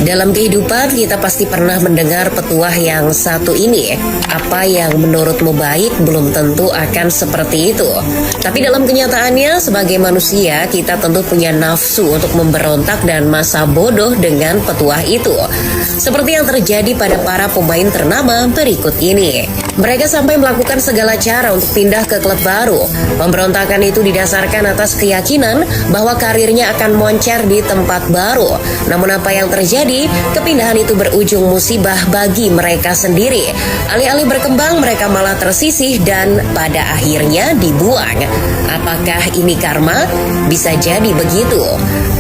Dalam kehidupan kita pasti pernah mendengar petuah yang satu ini. Apa yang menurutmu baik belum tentu akan seperti itu. Tapi dalam kenyataannya sebagai manusia kita tentu punya nafsu untuk memberontak dan masa bodoh dengan petuah itu. Seperti yang terjadi pada para pemain ternama berikut ini. Mereka sampai melakukan segala cara untuk pindah ke klub baru. Pemberontakan itu didasarkan atas keyakinan bahwa karirnya akan moncer di tempat baru. Namun apa yang terjadi? Kepindahan itu berujung musibah bagi mereka sendiri. Alih-alih berkembang, mereka malah tersisih dan pada akhirnya dibuang. Apakah ini karma? Bisa jadi begitu.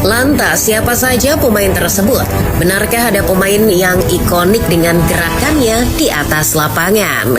Lantas, siapa saja pemain tersebut? Benarkah ada pemain yang ikonik dengan gerakannya di atas lapangan?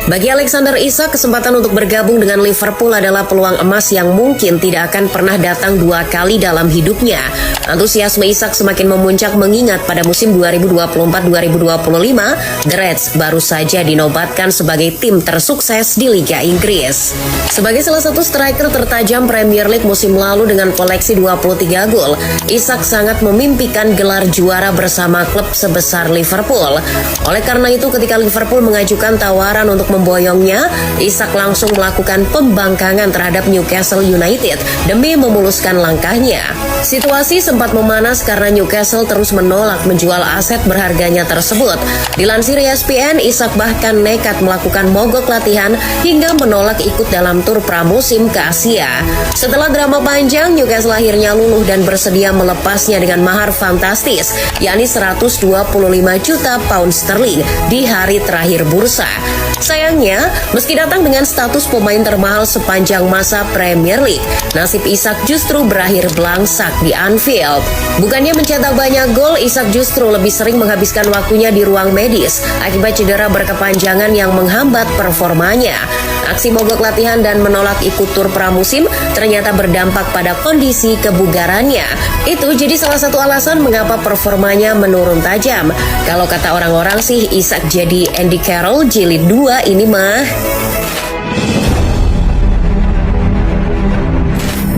Bagi Alexander Isak, kesempatan untuk bergabung dengan Liverpool adalah peluang emas yang mungkin tidak akan pernah datang dua kali dalam hidupnya. Antusiasme Isak semakin memuncak mengingat pada musim 2024-2025, The Reds baru saja dinobatkan sebagai tim tersukses di Liga Inggris. Sebagai salah satu striker tertajam Premier League musim lalu dengan koleksi 23 gol, Isak sangat memimpikan gelar juara bersama klub sebesar Liverpool. Oleh karena itu, ketika Liverpool mengajukan tawaran untuk memboyongnya, Isak langsung melakukan pembangkangan terhadap Newcastle United demi memuluskan langkahnya. Situasi sempat memanas karena Newcastle terus menolak menjual aset berharganya tersebut. Dilansir ESPN, Isak bahkan nekat melakukan mogok latihan hingga menolak ikut dalam tur pramusim ke Asia. Setelah drama panjang, Newcastle akhirnya luluh dan bersedia melepasnya dengan mahar fantastis, yakni 125 juta pound sterling di hari terakhir bursa. Sayangnya, meski datang dengan status pemain termahal sepanjang masa Premier League, nasib Isak justru berakhir belangsak di Anfield. Bukannya mencetak banyak gol, Isak justru lebih sering menghabiskan waktunya di ruang medis akibat cedera berkepanjangan yang menghambat performanya. Aksi mogok latihan dan menolak ikut tur pramusim ternyata berdampak pada kondisi kebugarannya. Itu jadi salah satu alasan mengapa performanya menurun tajam. Kalau kata orang-orang sih, Isak jadi Andy Carroll jilid 2 ini mah.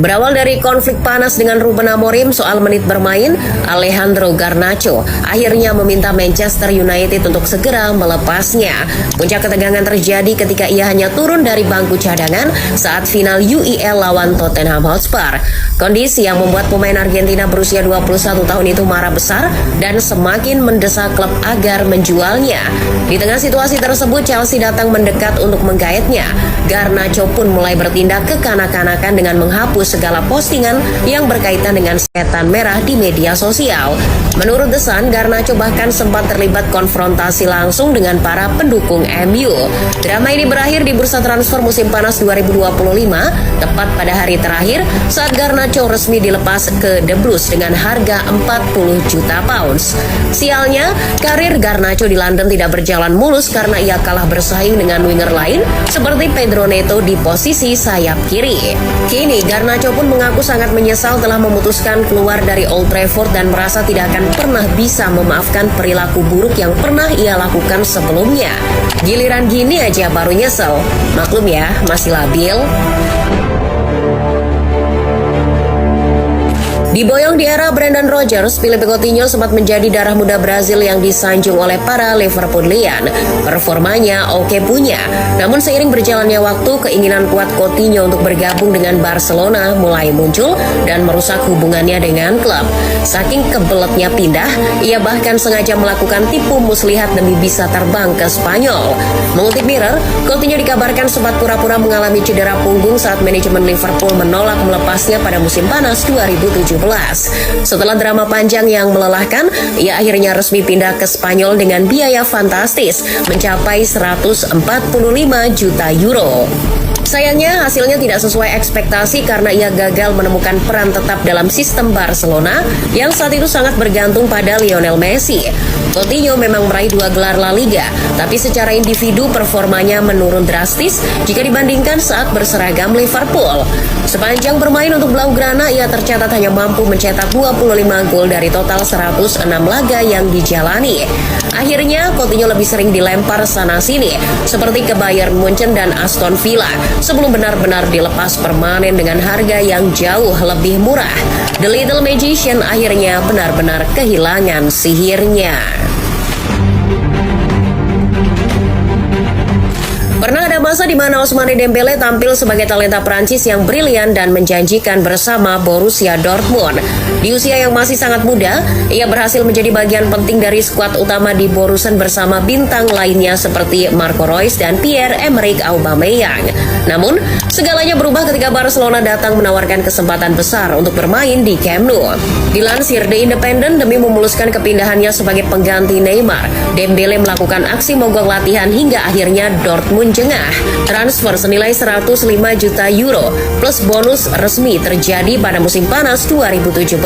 Berawal dari konflik panas dengan Ruben Amorim soal menit bermain, Alejandro Garnacho akhirnya meminta Manchester United untuk segera melepasnya. Puncak ketegangan terjadi ketika ia hanya turun dari bangku cadangan saat final UEL lawan Tottenham Hotspur. Kondisi yang membuat pemain Argentina berusia 21 tahun itu marah besar dan semakin mendesak klub agar menjualnya. Di tengah situasi tersebut, Chelsea datang mendekat untuk menggaetnya. Garnacho pun mulai bertindak kekanak-kanakan dengan menghapus segala postingan yang berkaitan dengan setan merah di media sosial. Menurut The Sun, Garnacho bahkan sempat terlibat konfrontasi langsung dengan para pendukung MU. Drama ini berakhir di bursa transfer musim panas 2025, tepat pada hari terakhir saat Garnacho resmi dilepas ke The Blues dengan harga 40 juta pounds. Sialnya, karir Garnacho di London tidak berjalan mulus karena ia kalah bersaing dengan winger lain seperti Pedro Neto di posisi sayap kiri. Kini, Garnacho pun mengaku sangat menyesal telah memutuskan keluar dari Old Trafford dan merasa tidak akan pernah bisa memaafkan perilaku buruk yang pernah ia lakukan sebelumnya. Giliran gini aja baru nyesel. Maklum ya, masih labil. Diboyong di era Brendan Rodgers, Philippe Coutinho sempat menjadi darah muda Brazil yang disanjung oleh para Liverpoolian. Performanya oke punya, namun seiring berjalannya waktu, keinginan kuat Coutinho untuk bergabung dengan Barcelona mulai muncul dan merusak hubungannya dengan klub. Saking kebeletnya pindah, ia bahkan sengaja melakukan tipu muslihat demi bisa terbang ke Spanyol. Mengutip Mirror, Coutinho dikabarkan sempat pura-pura mengalami cedera punggung saat manajemen Liverpool menolak melepasnya pada musim panas 2017. Setelah drama panjang yang melelahkan, ia akhirnya resmi pindah ke Spanyol dengan biaya fantastis mencapai 145 juta euro. Sayangnya hasilnya tidak sesuai ekspektasi karena ia gagal menemukan peran tetap dalam sistem Barcelona yang saat itu sangat bergantung pada Lionel Messi. Coutinho memang meraih 2 gelar La Liga, tapi secara individu performanya menurun drastis jika dibandingkan saat berseragam Liverpool. Sepanjang bermain untuk Blaugrana, ia tercatat hanya mampu mencetak 25 gol dari total 106 laga yang dijalani. Akhirnya, Coutinho lebih sering dilempar sana-sini, seperti ke Bayern Munchen dan Aston Villa. sebelum benar-benar dilepas permanen dengan harga yang jauh lebih murah. The Little Magician akhirnya benar-benar kehilangan sihirnya. Pernah ada masa di mana Ousmane Dembele tampil sebagai talenta Prancis yang brilian dan menjanjikan bersama Borussia Dortmund. Di usia yang masih sangat muda, ia berhasil menjadi bagian penting dari skuad utama di Borussen bersama bintang lainnya seperti Marco Reus dan Pierre-Emerick Aubameyang. Namun, segalanya berubah ketika Barcelona datang menawarkan kesempatan besar untuk bermain di Camp Nou. Dilansir The Independent, demi memuluskan kepindahannya sebagai pengganti Neymar, Dembele melakukan aksi mogok latihan hingga akhirnya Dortmund jengah. Transfer senilai 105 juta euro plus bonus resmi terjadi pada musim panas 2017.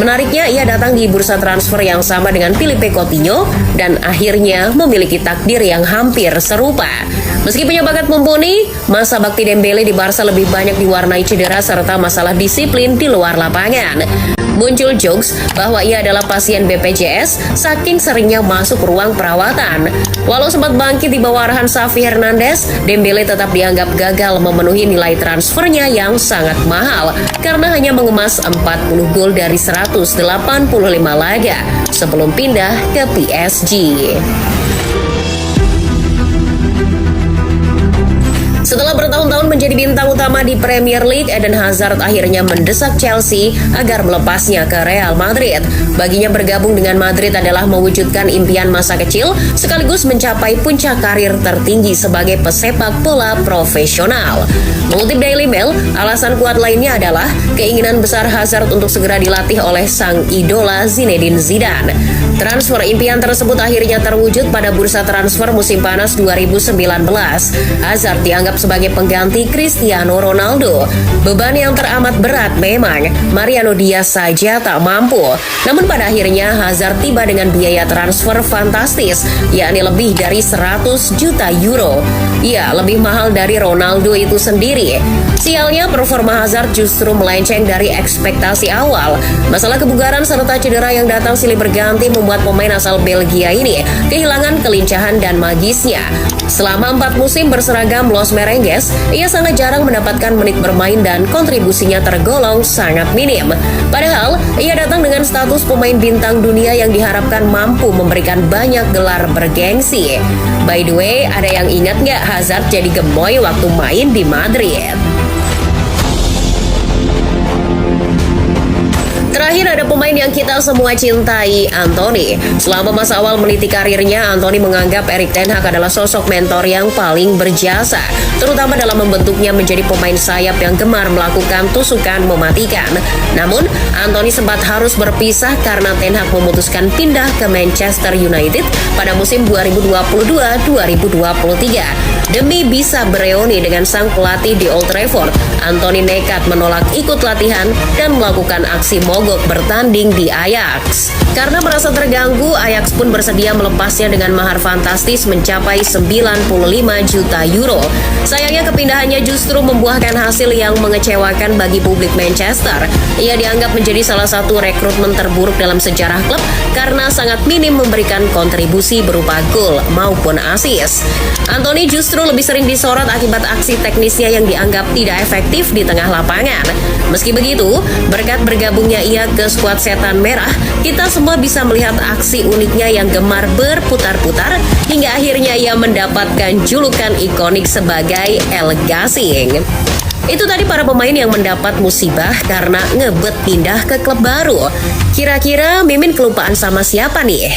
Menariknya, ia datang di bursa transfer yang sama dengan Philippe Coutinho dan akhirnya memiliki takdir yang hampir serupa. Meski punya bakat mumpuni, masa bakti Dembele di Barca lebih banyak diwarnai cedera serta masalah disiplin di luar lapangan. Muncul jokes bahwa ia adalah pasien BPJS saking seringnya masuk ruang perawatan. Walau sempat bangkit di bawah arahan Xavi Hernandez, Dembele tetap dianggap gagal memenuhi nilai transfernya yang sangat mahal karena hanya mengemas 40 gol dari 185 laga sebelum pindah ke PSG. Setelah bertahun-tahun menjadi bintang utama di Premier League, Eden Hazard akhirnya mendesak Chelsea agar melepasnya ke Real Madrid. Baginya bergabung dengan Madrid adalah mewujudkan impian masa kecil sekaligus mencapai puncak karir tertinggi sebagai pesepak bola profesional. Mengutip Daily Mail, alasan kuat lainnya adalah keinginan besar Hazard untuk segera dilatih oleh sang idola Zinedine Zidane. Transfer impian tersebut akhirnya terwujud pada bursa transfer musim panas 2019. Hazard dianggap sebagai pengganti Cristiano Ronaldo. Beban yang teramat berat memang, Mariano Diaz saja tak mampu. Namun pada akhirnya Hazard tiba dengan biaya transfer fantastis, yakni lebih dari 100 juta euro. Ya, lebih mahal dari Ronaldo itu sendiri. Sialnya, performa Hazard justru melenceng dari ekspektasi awal. Masalah kebugaran serta cedera yang datang silih berganti membuat pemain asal Belgia ini kehilangan kelincahan dan magisnya. Selama 4 musim berseragam Los Merengues, ia sangat jarang mendapatkan menit bermain dan kontribusinya tergolong sangat minim. Padahal, ia datang dengan status pemain bintang dunia yang diharapkan mampu memberikan banyak gelar bergengsi. By the way, ada yang ingat nggak Hazard jadi gemoy waktu main di Madrid? Terakhir ada pemain yang kita semua cintai, Antony. Selama masa awal meniti karirnya, Antony menganggap Erik ten Hag adalah sosok mentor yang paling berjasa, terutama dalam membentuknya menjadi pemain sayap yang gemar melakukan tusukan mematikan. Namun, Antony sempat harus berpisah karena ten Hag memutuskan pindah ke Manchester United pada musim 2022-2023. Demi bisa bereuni dengan sang pelatih di Old Trafford, Antony nekat menolak ikut latihan dan melakukan aksi mogok bertanding di Ajax. Karena merasa terganggu, Ajax pun bersedia melepasnya dengan mahar fantastis mencapai 95 juta euro. Sayangnya kepindahannya justru membuahkan hasil yang mengecewakan bagi publik Manchester. Ia dianggap menjadi salah satu rekrutmen terburuk dalam sejarah klub karena sangat minim memberikan kontribusi berupa gol maupun assist. Antony justru lebih sering disorot akibat aksi teknisnya yang dianggap tidak efektif di tengah lapangan. Meski begitu, berkat bergabungnya ia ke skuad Setan Merah, kita semua bisa melihat aksi uniknya yang gemar berputar-putar hingga akhirnya ia mendapatkan julukan ikonik sebagai El Gasing. Itu tadi para pemain yang mendapat musibah karena ngebet pindah ke klub baru. Kira-kira Mimin kelupaan sama siapa nih?